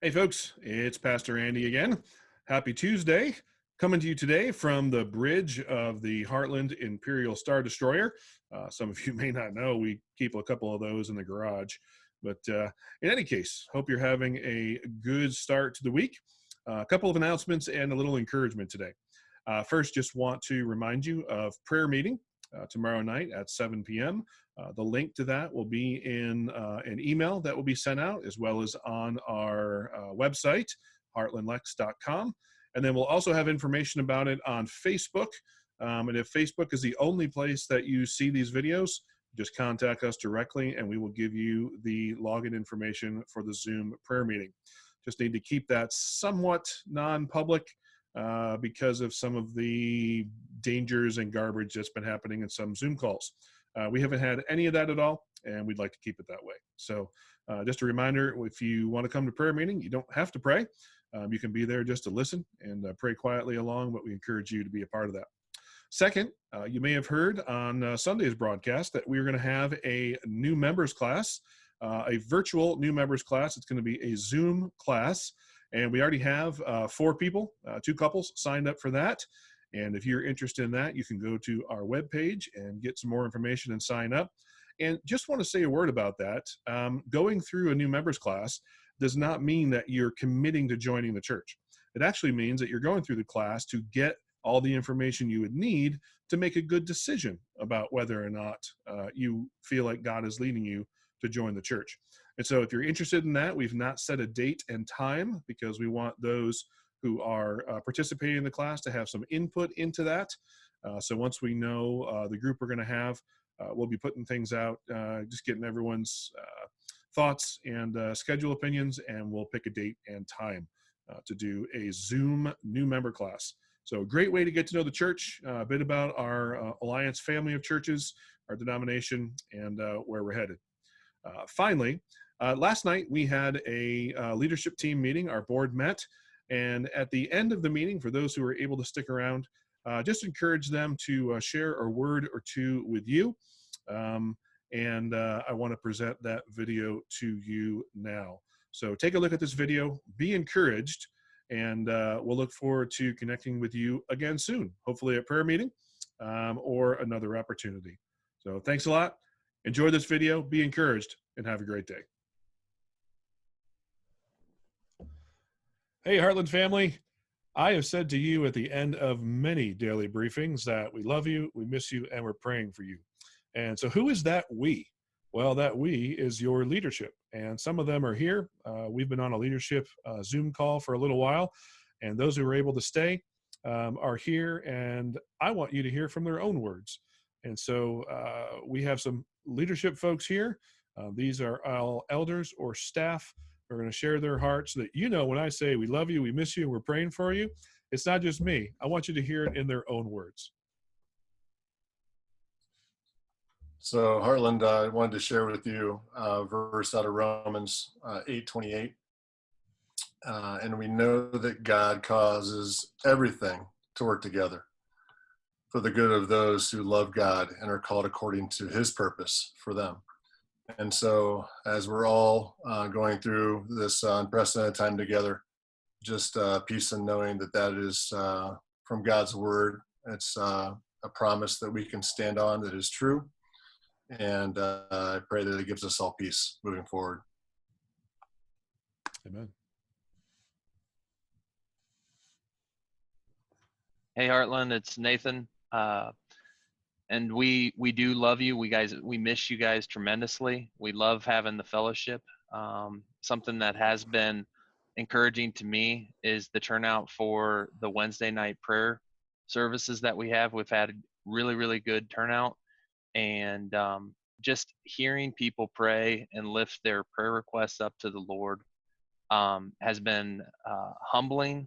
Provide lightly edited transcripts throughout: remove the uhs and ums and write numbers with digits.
Hey folks, it's Pastor Andy again. Happy Tuesday. Coming to you today from the bridge of the Heartland Imperial Star Destroyer. Some of you may not know we keep a couple of those in the garage. But in any case, hope you're having a good start to the week. A couple of announcements and a little encouragement today. First, just want to remind you of prayer meeting tomorrow night at 7 p.m. The link to that will be in an email that will be sent out, as well as on our website, heartlandlex.com. And then we'll also have information about it on Facebook. And if Facebook is the only place that you see these videos, just contact us directly and we will give you the login information for the Zoom prayer meeting. Just need to keep that somewhat non-public because of some of the dangers and garbage that's been happening in some Zoom calls. We haven't had any of that at all, and we'd like to keep it that way. So just a reminder, if you want to come to prayer meeting, you don't have to pray. You can be there just to listen and pray quietly along, but we encourage you to be a part of that. Second, you may have heard on Sunday's broadcast that we're going to have a new members class, a virtual new members class. It's going to be a Zoom class, and we already have 4 people, 2 couples signed up for that. And if you're interested in that, you can go to our webpage and get some more information and sign up. And just want to say a word about that. Going through a new members class does not mean that you're committing to joining the church. It actually means that you're going through the class to get all the information you would need to make a good decision about whether or not you feel like God is leading you to join the church. And so if you're interested in that, we've not set a date and time because we want those who are participating in the class to have some input into that. So once we know the group we're going to have, we'll be putting things out, just getting everyone's thoughts and schedule opinions, and we'll pick a date and time to do a Zoom new member class. So a great way to get to know the church, a bit about our Alliance family of churches, our denomination, and where we're headed. Finally, last night we had a leadership team meeting. Our board met. And at the end of the meeting, for those who were able to stick around, just encourage them to share a word or two with you. And I want to present that video to you now. So take a look at this video, be encouraged, and we'll look forward to connecting with you again soon, hopefully at prayer meeting or another opportunity. So thanks a lot. Enjoy this video, be encouraged, and have a great day. Hey, Heartland family. I have said to you at the end of many daily briefings that we love you, we miss you, and we're praying for you. And so who is that we? Well, that we is your leadership. And some of them are here. We've been on a leadership Zoom call for a little while. And those who are able to stay are here. And I want you to hear from their own words. And so we have some leadership folks here. These are all elders or staff. Are going to share their hearts so that you know when I say we love you, we miss you, and we're praying for you, it's not just me. I want you to hear it in their own words. So Heartland, I wanted to share with you a verse out of Romans 8:28. And we know that God causes everything to work together for the good of those who love God and are called according to his purpose for them. And so as we're all going through this unprecedented time together, just peace in knowing that that is from God's word. It's a promise that we can stand on that is true. And I pray that it gives us all peace moving forward. Amen. Hey, Heartland, it's Nathan. And we do love you. We miss you guys tremendously. We love having the fellowship. Something that has been encouraging to me is the turnout for the Wednesday night prayer services that we have. We've had really, really good turnout, and just hearing people pray and lift their prayer requests up to the Lord has been humbling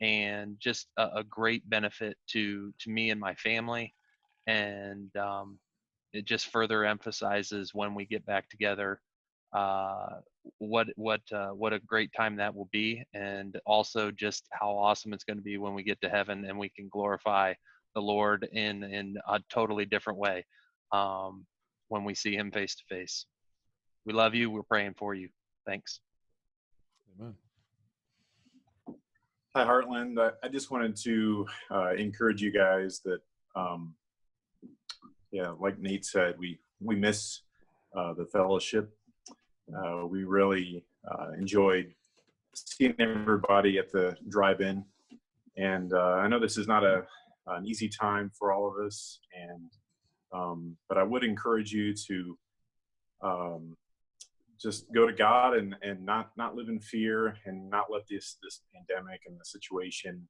and just a great benefit to me and my family. And it just further emphasizes when we get back together what a great time that will be, and also just how awesome it's going to be when we get to heaven and we can glorify the Lord in a totally different way when we see him face to face. We love you. We're praying for you. Thanks. Amen. Hi, Heartland. I just wanted to encourage you guys that, yeah, like Nate said, we miss the fellowship. We really enjoyed seeing everybody at the drive-in, and I know this is not an easy time for all of us, and but I would encourage you to just go to God and not live in fear and not let this pandemic and the situation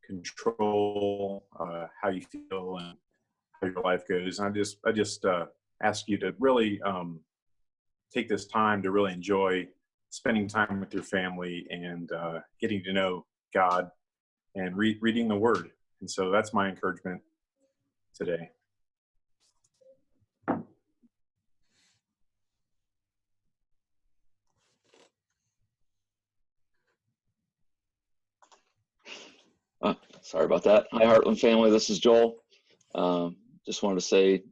control how you feel and how your life goes. And I just ask you to really take this time to really enjoy spending time with your family and getting to know God and reading the Word. And so that's my encouragement today. Sorry about that. Hi, Heartland family. This is Joel. Just wanted to say,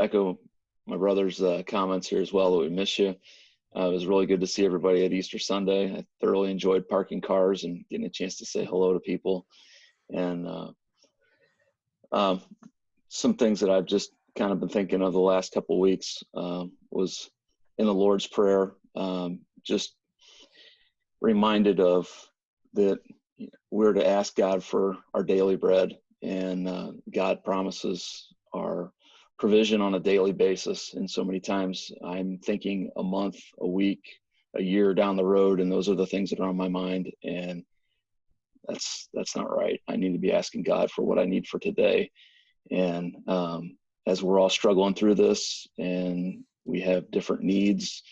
echo my brother's comments here as well, that we miss you. It was really good to see everybody at Easter Sunday. I thoroughly enjoyed parking cars and getting a chance to say hello to people. And some things that I've just kind of been thinking of the last couple of weeks was in the Lord's Prayer, just reminded of that we're to ask God for our daily bread, and God promises our provision on a daily basis. And so many times I'm thinking a month, a week, a year down the road, and those are the things that are on my mind. And that's not right. I need to be asking God for what I need for today. And as we're all struggling through this and we have different needs,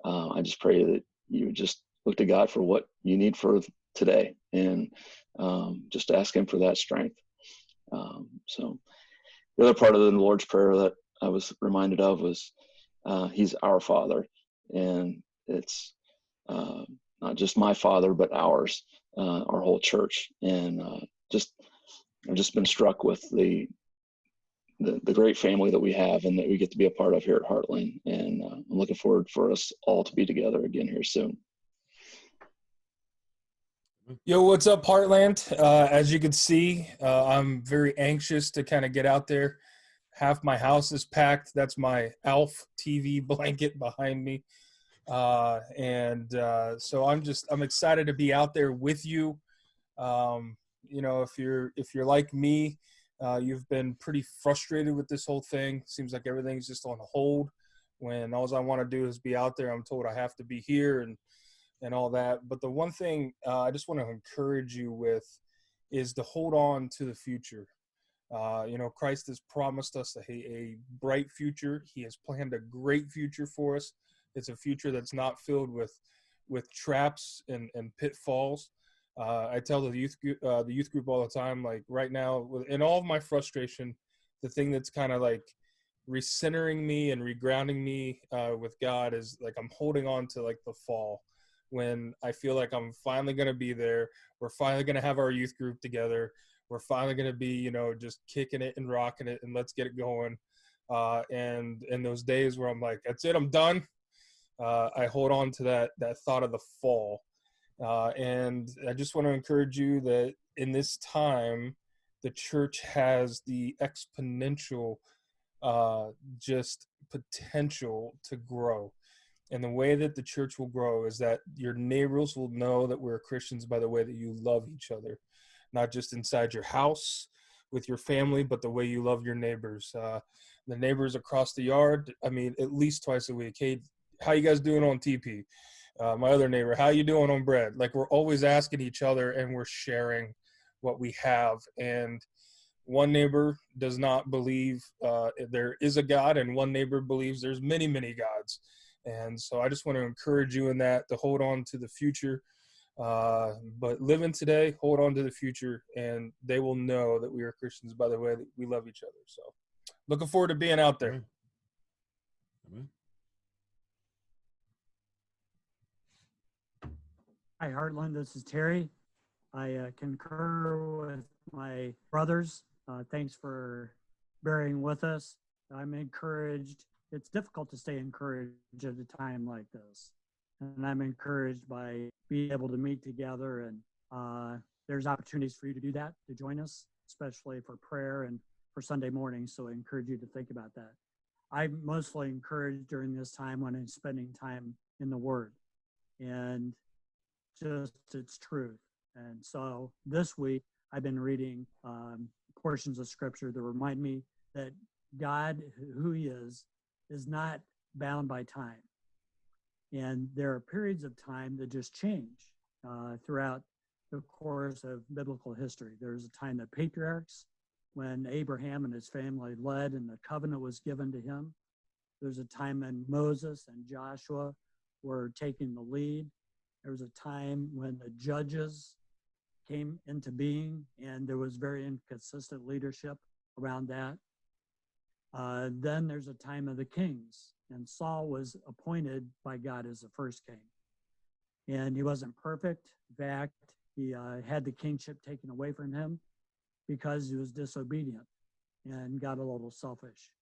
I just pray that you would just look to God for what you need for today, and just ask him for that strength. So the other part of the Lord's Prayer that I was reminded of was he's our Father, and it's not just my Father, but ours, our whole church. And I've just been struck with the great family that we have and that we get to be a part of here at Heartland. And I'm looking forward for us all to be together again here soon. Yo, what's up, Heartland? As you can see, I'm very anxious to kind of get out there. Half my house is packed. That's my ALF TV blanket behind me. So I'm excited to be out there with you. You know, if you're like me, you've been pretty frustrated with this whole thing. Seems like everything's just on hold when all I want to do is be out there. I'm told I have to be here and all that. But the one thing I just want to encourage you with is to hold on to the future. You know, Christ has promised us a bright future. He has planned a great future for us. It's a future that's not filled with traps and pitfalls. I tell the youth group all the time, like right now, in all of my frustration, the thing that's kind of like recentering me and regrounding me with God is like I'm holding on to like the fall, when I feel like I'm finally going to be there. We're finally going to have our youth group together. We're finally going to be, you know, just kicking it and rocking it and let's get it going. And in those days where I'm like, that's it, I'm done. I hold on to that thought of the fall. And I just want to encourage you that in this time, the church has the exponential just potential to grow. And the way that the church will grow is that your neighbors will know that we're Christians by the way that you love each other, not just inside your house with your family, but the way you love your neighbors. The neighbors across the yard, I mean, at least twice a week. Hey, how you guys doing on TP? My other neighbor, how you doing on bread? Like, we're always asking each other and we're sharing what we have. And one neighbor does not believe there is a God, and one neighbor believes there's many, many gods. And so I just want to encourage you in that, to hold on to the future. But living today, hold on to the future, and they will know that we are Christians by the way that we love each other. So looking forward to being out there. Amen. Hi, Heartland. This is Terry. I concur with my brothers. Thanks for bearing with us. I'm encouraged. It's difficult to stay encouraged at a time like this. and I'm encouraged by being able to meet together. And there's opportunities for you to do that, to join us, especially for prayer and for Sunday morning. So I encourage you to think about that. I'm mostly encouraged during this time when I'm spending time in the Word and just its truth. And so this week I've been reading portions of Scripture that remind me that God, who He is not bound by time. And there are periods of time that just change throughout the course of biblical history. There's a time that patriarchs, when Abraham and his family led and the covenant was given to him. There's a time when Moses and Joshua were taking the lead. There was a time when the judges came into being, and there was very inconsistent leadership around that. Then there's a time of the kings, and Saul was appointed by God as the first king. And he wasn't perfect. In fact, he had the kingship taken away from him because he was disobedient and got a little selfish.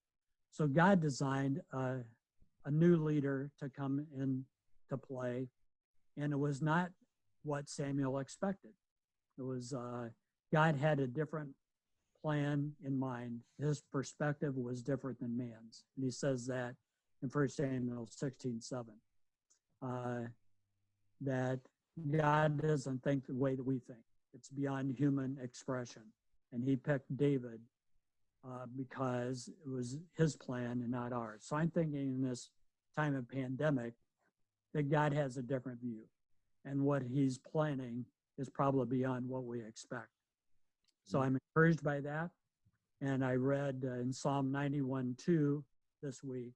So God designed a new leader to come into play, and it was not what Samuel expected. It was God had a different plan in mind. His perspective was different than man's. And he says that in 1 Samuel 16:7, that God doesn't think the way that we think. It's beyond human expression. And he picked David because it was his plan and not ours. So I'm thinking in this time of pandemic that God has a different view. And what he's planning is probably beyond what we expect. So I'm encouraged by that. And I read in Psalm 91:2 this week,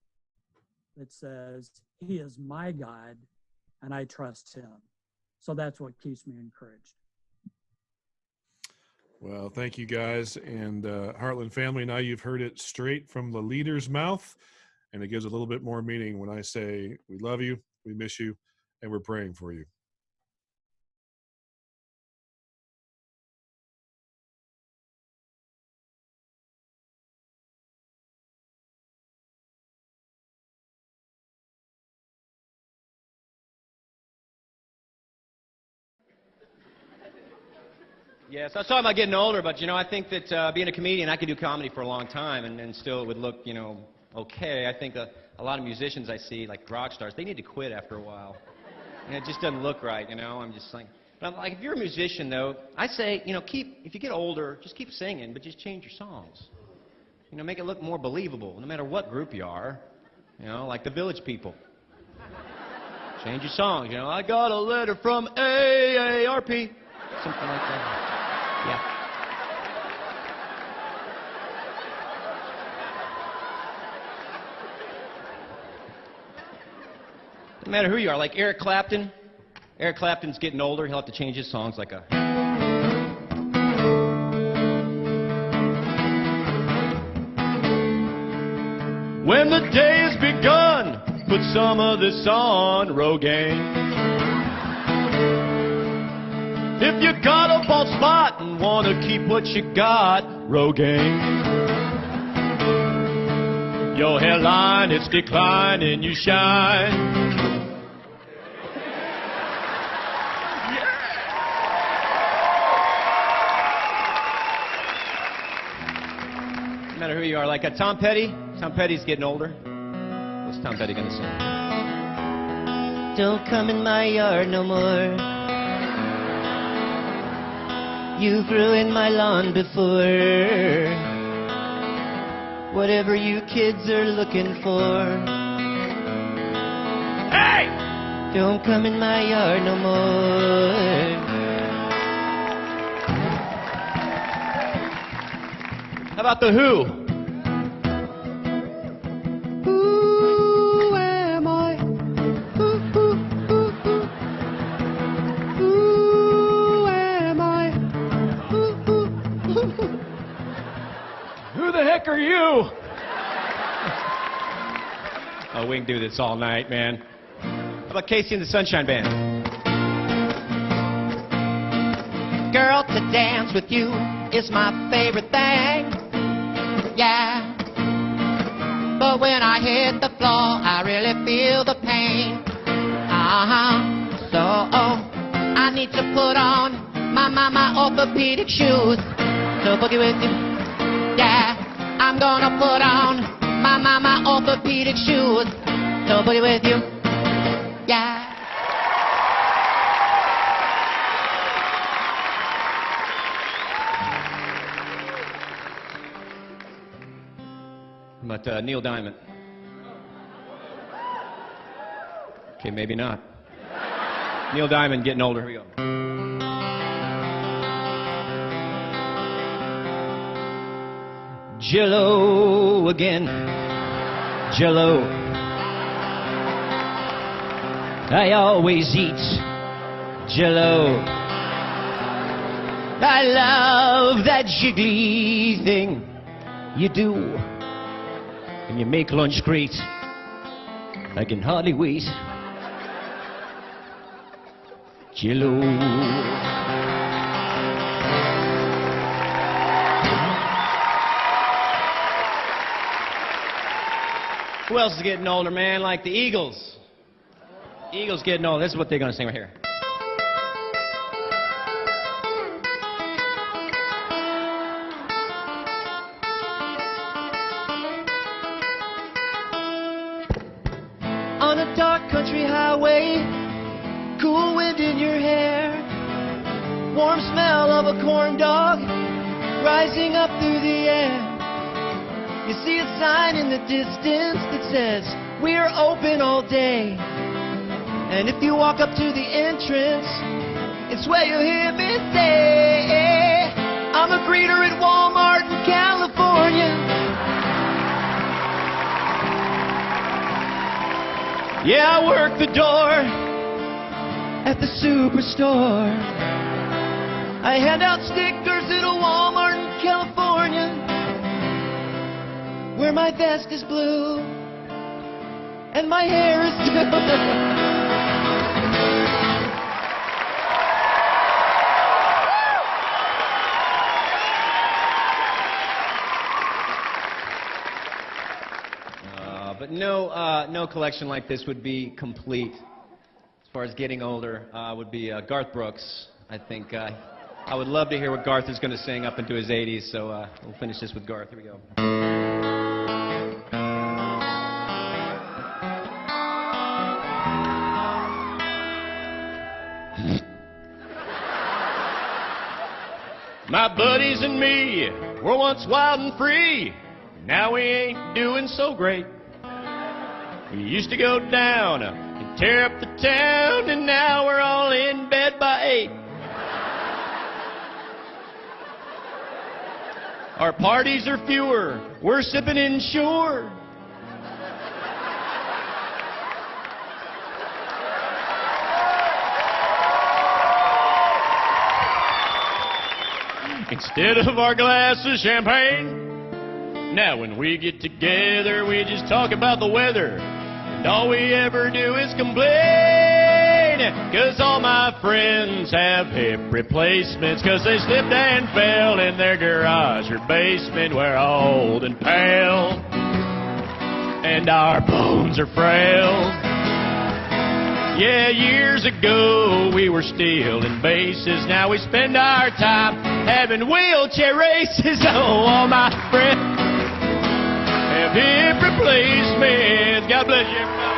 it says, "He is my God, and I trust him." So that's what keeps me encouraged. Well, thank you guys. And Heartland family, now you've heard it straight from the leader's mouth, and it gives a little bit more meaning when I say we love you, we miss you, and we're praying for you. Yes, I was talking about getting older, but, I think that being a comedian, I could do comedy for a long time, and still it would look, okay. I think a lot of musicians I see, like rock stars, they need to quit after a while. And it just doesn't look right, I'm just like, but I'm like, if you're a musician, though, I say, if you get older, just keep singing, but just change your songs. Make it look more believable, no matter what group you are, like the Village People. Change your songs, I got a letter from AARP, something like that. Yeah. No matter who you are, like Eric Clapton. Eric Clapton's getting older. He'll have to change his songs like a... When the day has begun, put some of this on, Rogaine. If you got a bald spot and want to keep what you got, Rogaine. Your hairline, it's declining, you shine. No matter who you are, like a Tom Petty. Tom Petty's getting older. What's Tom Petty gonna sing? Don't come in my yard no more. You've ruined my lawn before. Whatever you kids are looking for. Hey! Don't come in my yard no more. How about the Who? Who am I? Who am I? Who the heck are you? Oh, we can do this all night, man. How about Casey and the Sunshine Band? Girl, to dance with you is my favorite thing. Yeah. But when I hit the floor, I really feel the pain. So I need to put on my orthopedic shoes to boogie with you. Yeah, I'm gonna put on my orthopedic shoes to boogie with you. Yeah. But Neil Diamond. Okay, maybe not. Neil Diamond, getting older. Here we go. Jello again. Jello. I always eat Jello. I love that jiggly thing you do. And you make lunch great. I can hardly wait. Jello. Who else is getting older, man? Like the Eagles. Eagles getting old. This is what they're gonna sing right here. On a dark country highway, cool wind in your hair, warm smell of a corn dog rising up through the air. You see a sign in the distance that says, we're open all day. And if you walk up to the entrance, it's where you'll hear me say, I'm a greeter at Walmart in California. Yeah, I work the door at the superstore. I hand out stickers at a Walmart in California, where my vest is blue and my hair is blue. But no collection like this would be complete. As far as getting older, would be Garth Brooks. I think I would love to hear what Garth is going to sing up into his 80s. So we'll finish this with Garth. Here we go. My buddies and me were once wild and free. Now we ain't doing so great. We used to go down and tear up the town, and now we're all in bed by 8. Our parties are fewer, we're sipping insured. Instead of our glass of champagne, now when we get together, we just talk about the weather. And all we ever do is complain. 'Cause all my friends have hip replacements, 'cause they slipped and fell in their garage or basement. We're old and pale, and our bones are frail. Yeah, years ago we were stealing bases. Now we spend our time having wheelchair races. Oh, all my friends have hip replacements. God bless you.